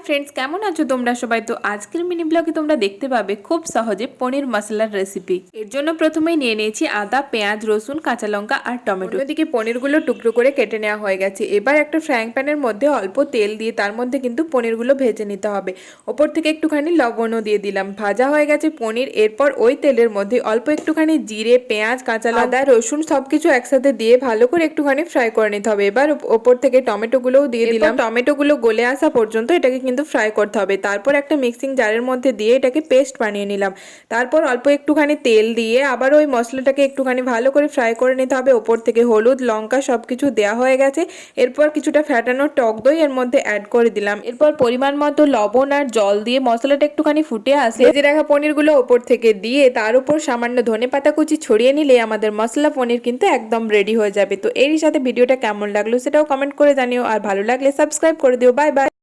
Friends केमन आछो तोमरा सबाई। तो आजकेर मिनी ब्लगे तोमरा देखते पाबे खूब सहजे पनिर मसलार रेसिपि। एर जोन्नो प्रथमेई निये नियेछि आदा पेंयाज रसुन काँचा लंका और टमेटो। अन्यदिके पनिरगुलो टुकरो करे केटे नेওয়া হয়ে গেছে। এবার একটা ফ্রাইং প্যানের মধ্যে অল্প তেল দিয়ে তার মধ্যে কিন্তু পনিরগুলো ভেজে নিতে হবে। উপর থেকে একটুখানি লবণও দিয়ে দিলাম। ভাজা হয়ে গেছে পনির। এরপর ওই তেলের মধ্যে অল্প একটুখানি জিরে পেঁয়াজ কাঁচা লঙ্কা আদা রসুন সবকিছু একসাথে দিয়ে ভালো করে একটুখানি ফ্রাই করে নিতে হবে। এবার উপর থেকে টমেটোগুলোও দিয়ে দিলাম। টমেটোগুলো গলে আসা পর্যন্ত এটাকে কিন্তু ফ্রাই করতে হবে। তারপর একটা মিক্সিং জারের মধ্যে দিয়ে এটাকে পেস্ট বানিয়ে নিলাম। তারপর অল্প একটুখানি তেল দিয়ে আবার ওই মশলাটাকে একটুখানি ভালো করে ফ্রাই করে নিতে হবে। উপর থেকে হলুদ লঙ্কা সবকিছু দেওয়া হয়ে গেছে। এরপর কিছুটা ফ্যাটানো টক দই এর মধ্যে অ্যাড করে দিলাম। এরপর পরিমাণ মতো লবণ আর জল দিয়ে মশলাটা একটুখানি ফুটে আসলে ভেজে রাখা পনিরগুলো উপর থেকে দিয়ে তার উপর সামান্য ধনেপাতা কুচি ছড়িয়ে নিলে আমাদের মশলা পনির কিন্তু একদম রেডি হয়ে যাবে। তো এরই সাথে ভিডিওটা কেমন লাগলো সেটাও কমেন্ট করে জানিও, আর ভালো লাগলে সাবস্ক্রাইব করে দিও। Bye bye.